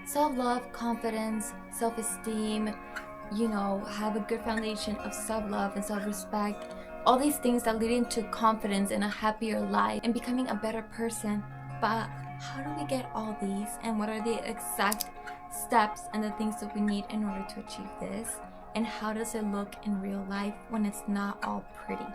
Self-love, confidence, self-esteem, have a good foundation of self-love and self-respect, all these things that lead into confidence and a happier life and becoming a better person. But how do we get all these, and what are the exact steps and the things that we need in order to achieve this, and how does it look in real life when it's not all pretty?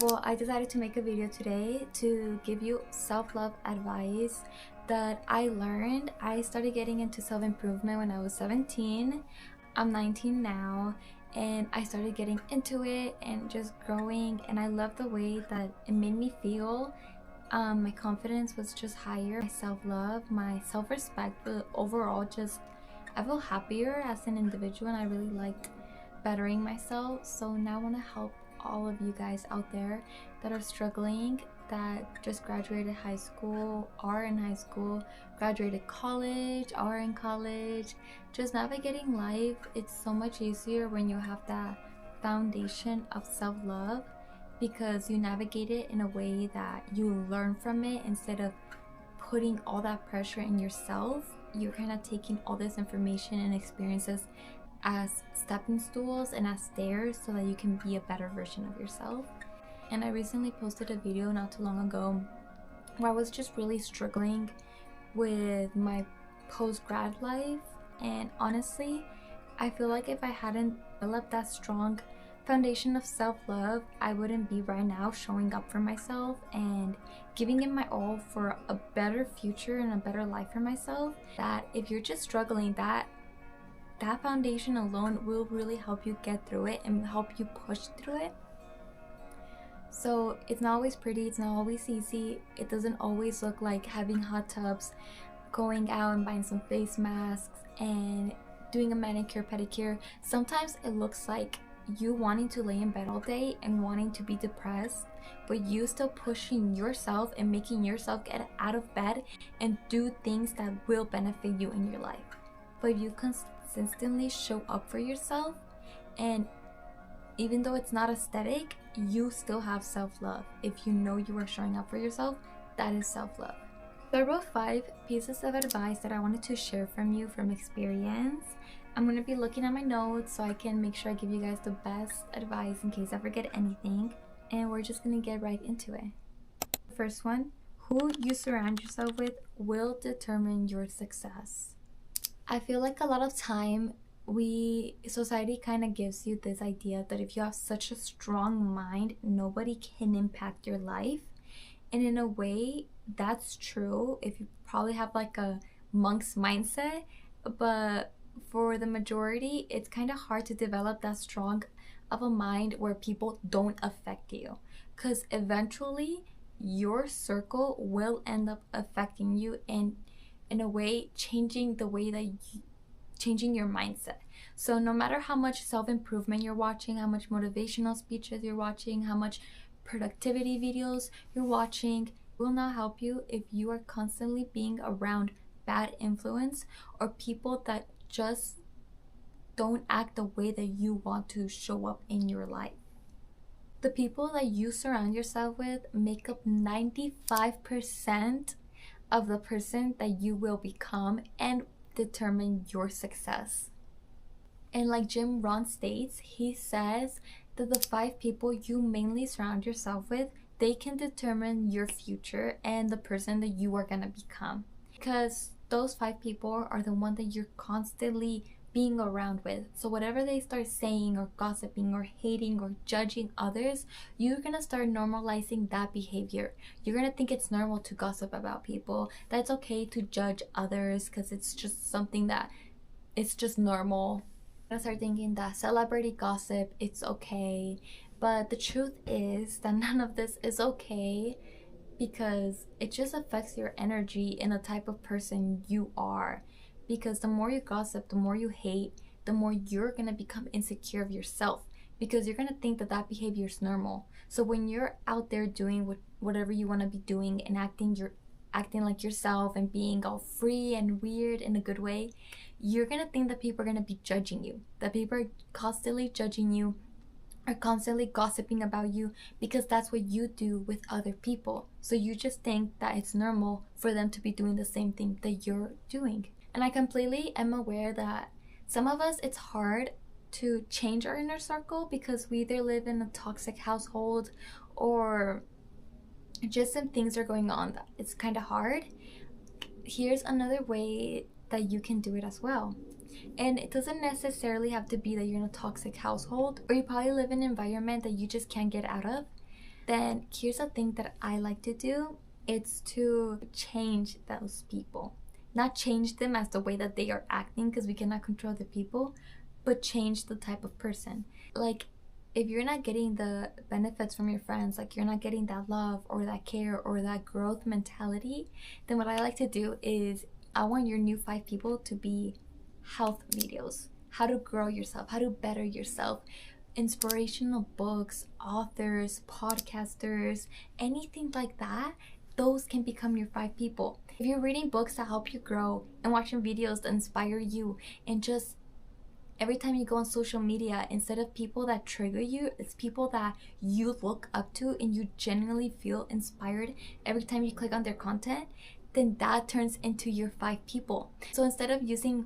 Well, I decided to make a video today to give you self-love advice that I learned. I started getting into self-improvement when I was 17. I'm 19 now, and I started getting into it and just growing, and I love the way that it made me feel. My confidence was just higher, my self-love, my self-respect, but overall just I feel happier as an individual, and I really liked bettering myself. So now I want to help all of you guys out there that are struggling, that just graduated high school, are in high school, graduated college, are in college, just navigating life. It's so much easier when you have that foundation of self-love, because you navigate it in a way that you learn from it instead of putting all that pressure in yourself. You're kind of taking all this information and experiences as stepping stools and as stairs so that you can be a better version of yourself. And I recently posted a video not too long ago where I was just really struggling with my post-grad life, and honestly I feel like if I hadn't developed that strong foundation of self-love, I wouldn't be right now showing up for myself and giving it my all for a better future and a better life for myself. That if you're just struggling, that foundation alone will really help you get through it and help you push through it. So it's not always pretty, it's not always easy, it doesn't always look like having hot tubs, going out and buying some face masks and doing a manicure pedicure. Sometimes it looks like you wanting to lay in bed all day and wanting to be depressed, but you still pushing yourself and making yourself get out of bed and do things that will benefit you in your life. But if you consistently show up for yourself, and even though it's not aesthetic, you still have self-love. If you know you are showing up for yourself, that is self-love. So I wrote 5 pieces of advice that I wanted to share from you from experience. I'm going to be looking at my notes so I can make sure I give you guys the best advice in case I forget anything. And we're just going to get right into it. The first one, who you surround yourself with will determine your success. I feel like a lot of time society kind of gives you this idea that if you have such a strong mind, nobody can impact your life. And in a way, that's true if you probably have like a monk's mindset, but for the majority, it's kind of hard to develop that strong of a mind where people don't affect you, because eventually your circle will end up affecting you and in a way changing the way that changing your mindset. So no matter how much self-improvement you're watching, how much motivational speeches you're watching, how much productivity videos you're watching, will not help you if you are constantly being around bad influence or people that just don't act the way that you want to show up in your life. The people that you surround yourself with make up 95% of the person that you will become and determine your success. And like Jim Rohn states, he says that the 5 people you mainly surround yourself with, they can determine your future and the person that you are gonna become. Because those 5 people are the one that you're constantly being around with. So whatever they start saying or gossiping or hating or judging others, you're gonna start normalizing that behavior. You're gonna think it's normal to gossip about people, that's okay to judge others because it's just something that it's just normal. You're gonna start thinking that celebrity gossip, it's okay. But the truth is that none of this is okay, because it just affects your energy and the type of person you are. Because the more you gossip, the more you hate, the more you're gonna become insecure of yourself, because you're gonna think that that behavior is normal. So when you're out there doing whatever you want to be doing and acting like yourself and being all free and weird in a good way, you're gonna think that people are gonna be judging you, that people are constantly judging you, are constantly gossiping about you, because that's what you do with other people. So you just think that it's normal for them to be doing the same thing that you're doing. And I completely am aware that some of us, it's hard to change our inner circle because we either live in a toxic household or just some things are going on that it's kind of hard. Here's another way that you can do it as well. And it doesn't necessarily have to be that you're in a toxic household or you probably live in an environment that you just can't get out of. Then here's a thing that I like to do. It's to change those people. Not change them as the way that they are acting, because we cannot control the people, but change the type of person. Like, if you're not getting the benefits from your friends, like you're not getting that love or that care or that growth mentality, then what I like to do is I want your new 5 people to be health videos, how to grow yourself, how to better yourself, inspirational books, authors, podcasters, anything like that. Those can become your 5 people. If you're reading books that help you grow and watching videos that inspire you, and just every time you go on social media, instead of people that trigger you, it's people that you look up to and you genuinely feel inspired every time you click on their content, then that turns into your 5 people. So instead of using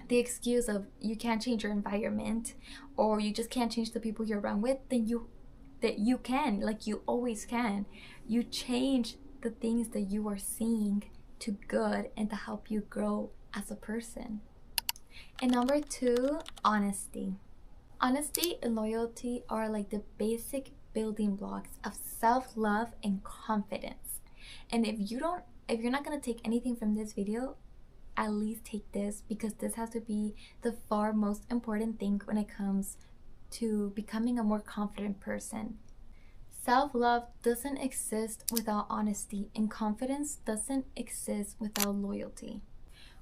the excuse of you can't change your environment or you just can't change the people you're around with, then you can, like you always can. You change the things that you are seeing to good and to help you grow as a person. And number 2, honesty. Honesty and loyalty are like the basic building blocks of self-love and confidence. And if you're not going to take anything from this video, at least take this, because this has to be the far most important thing when it comes to becoming a more confident person. Self-love doesn't exist without honesty, and confidence doesn't exist without loyalty.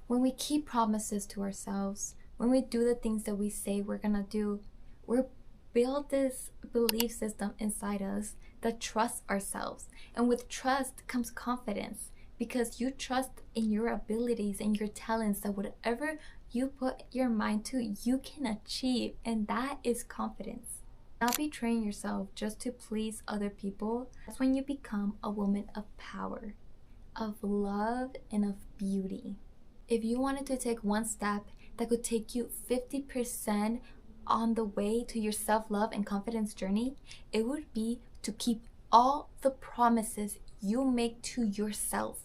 When we keep promises to ourselves, when we do the things that we say we're gonna do, we're build this belief system inside us that trusts ourselves. And with trust comes confidence, because you trust in your abilities and your talents that whatever you put your mind to, you can achieve, and that is confidence. Not betraying yourself just to please other people. That's when you become a woman of power, of love, and of beauty. If you wanted to take one step that could take you 50% on the way to your self-love and confidence journey, it would be to keep all the promises you make to yourself.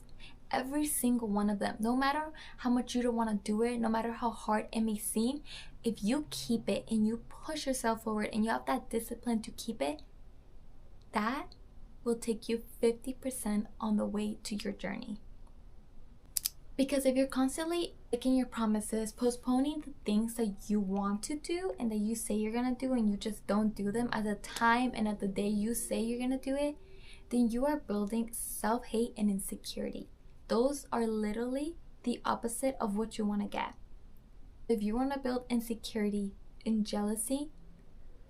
Every single one of them. No matter how much you don't want to do it, no matter how hard it may seem, if you keep it and you push yourself forward and you have that discipline to keep it, that will take you 50% on the way to your journey. Because if you're constantly making your promises, postponing the things that you want to do and that you say you're gonna do, and you just don't do them at the time and at the day you say you're gonna do it, then you are building self-hate and insecurity. Those are literally the opposite of what you want to get. If you want to build insecurity and jealousy,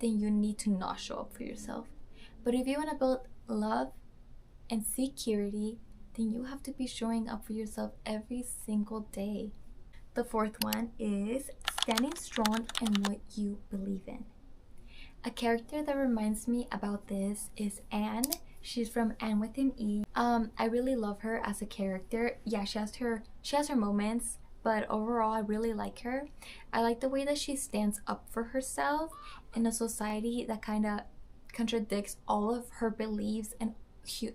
then you need to not show up for yourself. But if you want to build love and security, then you have to be showing up for yourself every single day. The 4th one is standing strong in what you believe in. A character that reminds me about this is Anne. She's from Anne with an E. I really love her as a character. Yeah, she has her moments, but overall I really like her. I like the way that she stands up for herself in a society that kind of contradicts all of her beliefs and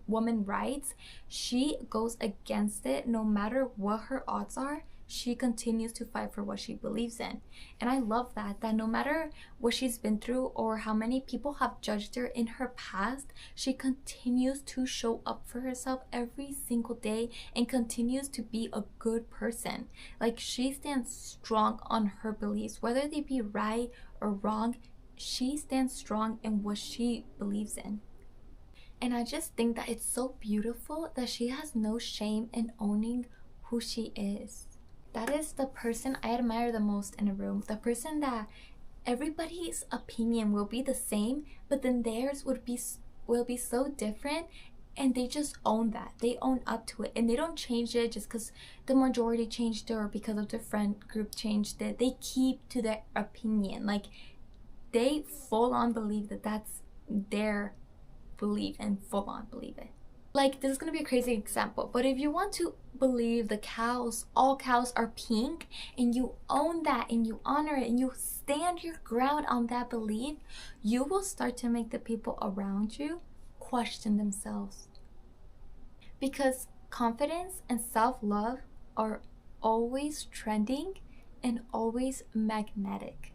woman rights. She goes against it. No matter what her odds are, she continues to fight for what she believes in. And I love that no matter what she's been through or how many people have judged her in her past, she continues to show up for herself every single day and continues to be a good person. Like, she stands strong on her beliefs, whether they be right or wrong. She stands strong in what she believes in. And I just think that it's so beautiful that she has no shame in owning who she is. That is the person I admire the most in a room. The person that everybody's opinion will be the same, but then theirs will be so different, and they just own that. They own up to it, and they don't change it just because the majority changed it or because of their friend group changed it. They keep to their opinion. Like, they full on believe that that's their belief and full on believe it. Like, this is gonna be a crazy example, but if you want to believe the cows, all cows are pink, and you own that and you honor it and you stand your ground on that belief, you will start to make the people around you question themselves. Because confidence and self-love are always trending and always magnetic.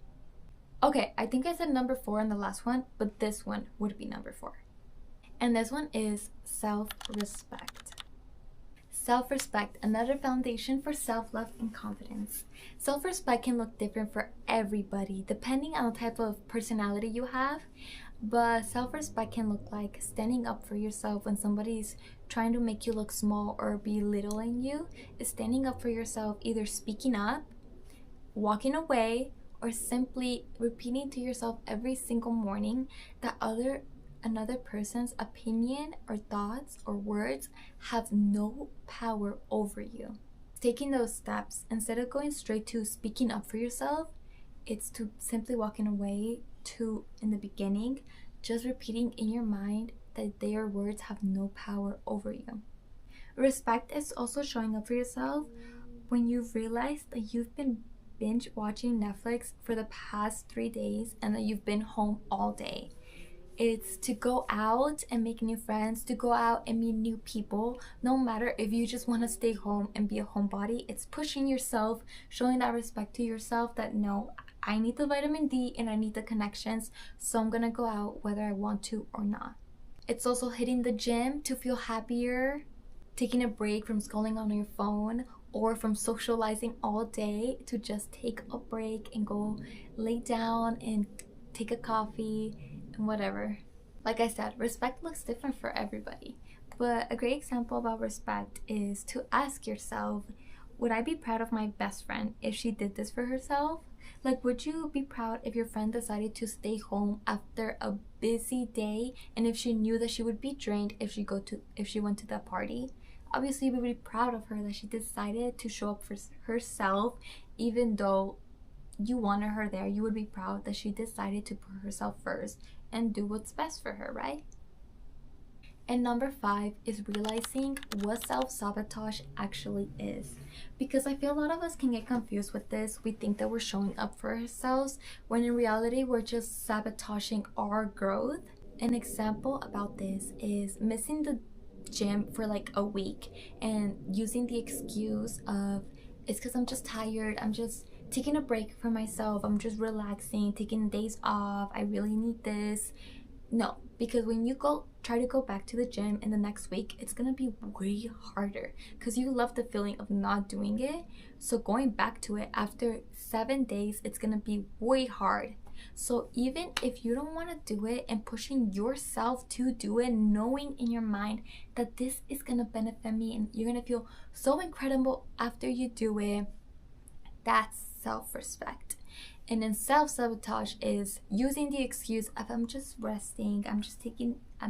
Okay, I think I said number 4 in the last one, but this one would be number 4. And this one is self-respect. Self-respect, another foundation for self-love and confidence. Self-respect can look different for everybody, depending on the type of personality you have. But self-respect can look like standing up for yourself when somebody's trying to make you look small or belittling you. Is standing up for yourself, either speaking up, walking away, or simply repeating to yourself every single morning that another person's opinion or thoughts or words have no power over you. Taking those steps, instead of going straight to speaking up for yourself, it's to simply walking away to, in the beginning, just repeating in your mind that their words have no power over you. Respect is also showing up for yourself when you've realized that you've been binge watching Netflix for the past 3 days and that you've been home all day. It's to go out and make new friends, to go out and meet new people, no matter if you just want to stay home and be a homebody. It's pushing yourself, showing that respect to yourself that no, I need the vitamin D and I need the connections, so I'm gonna go out whether I want to or not. It's also hitting the gym to feel happier, taking a break from scrolling on your phone or from socializing all day to just take a break and go lay down and take a coffee and whatever. Like I said, respect looks different for everybody. But a great example about respect is to ask yourself, would I be proud of my best friend if she did this for herself? Like, would you be proud if your friend decided to stay home after a busy day and if she knew that she would be drained if she went to that party? Obviously, you would be proud of her that she decided to show up for herself, even though you wanted her there. You would be proud that she decided to put herself first and do what's best for her, right? And number 5 is realizing what self-sabotage actually is. Because I feel a lot of us can get confused with this. We think that we're showing up for ourselves when in reality we're just sabotaging our growth. An example about this is missing the gym for like a week and using the excuse of it's because I'm just tired, I'm just taking a break for myself, I'm just relaxing, taking days off, I really need this. No, because when you try to go back to the gym in the next week, it's gonna be way harder because you love the feeling of not doing it. So going back to it after 7 days, it's gonna be way hard. So even if you don't want to do it and pushing yourself to do it, knowing in your mind that this is gonna benefit me and you're gonna feel so incredible after you do it, that's self-respect. And then self-sabotage is using the excuse of I'm just resting, I'm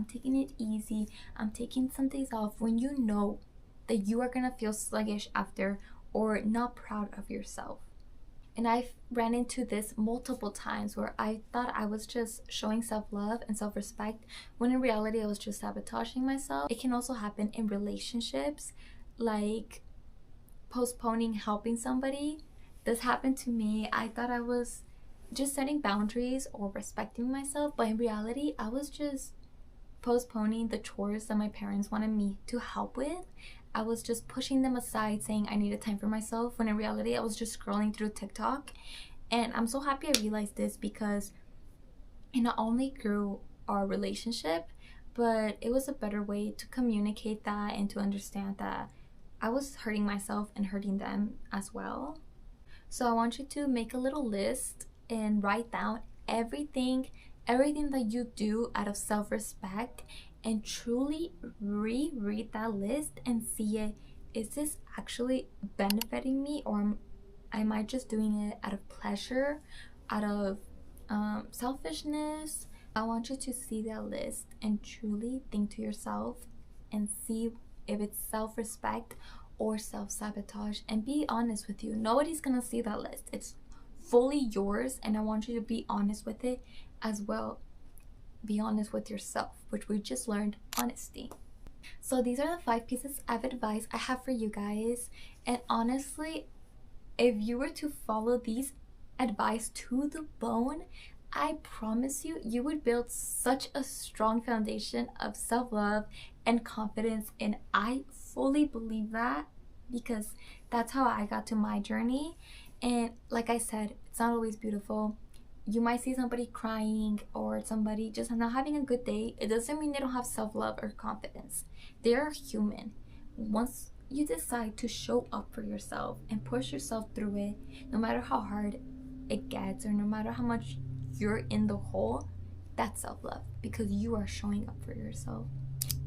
taking it easy, I'm taking some days off, when you know that you are gonna feel sluggish after or not proud of yourself. And I've ran into this multiple times where I thought I was just showing self-love and self-respect when in reality I was just sabotaging myself. It can also happen in relationships, like postponing helping somebody. This happened to me. I thought I was just setting boundaries or respecting myself, but in reality I was just postponing the chores that my parents wanted me to help with. I was just pushing them aside, saying I needed time for myself, when in reality I was just scrolling through TikTok. And I'm so happy I realized this because it not only grew our relationship, but it was a better way to communicate that and to understand that I was hurting myself and hurting them as well. So I want you to make a little list and write down everything that you do out of self-respect, and truly reread that list and see it. Is this actually benefiting me, or am I just doing it out of pleasure, out of selfishness? I want you to see that list and truly think to yourself and see if it's self-respect or self-sabotage, and be honest with you. Nobody's gonna see that list. It's fully yours, and I want you to be honest with it as well. Be honest with yourself, which we just learned, honesty. So these are the 5 pieces of advice I have for you guys. And honestly, if you were to follow these advice to the bone, I promise you, you would build such a strong foundation of self-love and confidence. And I fully believe that because that's how I got to my journey. And like I said, it's not always beautiful. You might see somebody crying or somebody just not having a good day. It doesn't mean they don't have self-love or confidence. They are human. Once you decide to show up for yourself and push yourself through it, no matter how hard it gets or no matter how much you're in the hole, that's self-love because you are showing up for yourself.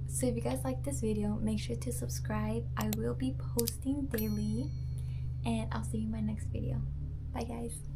So if you guys like this video, make sure to subscribe. I will be posting daily, and I'll see you in my next video. Bye guys.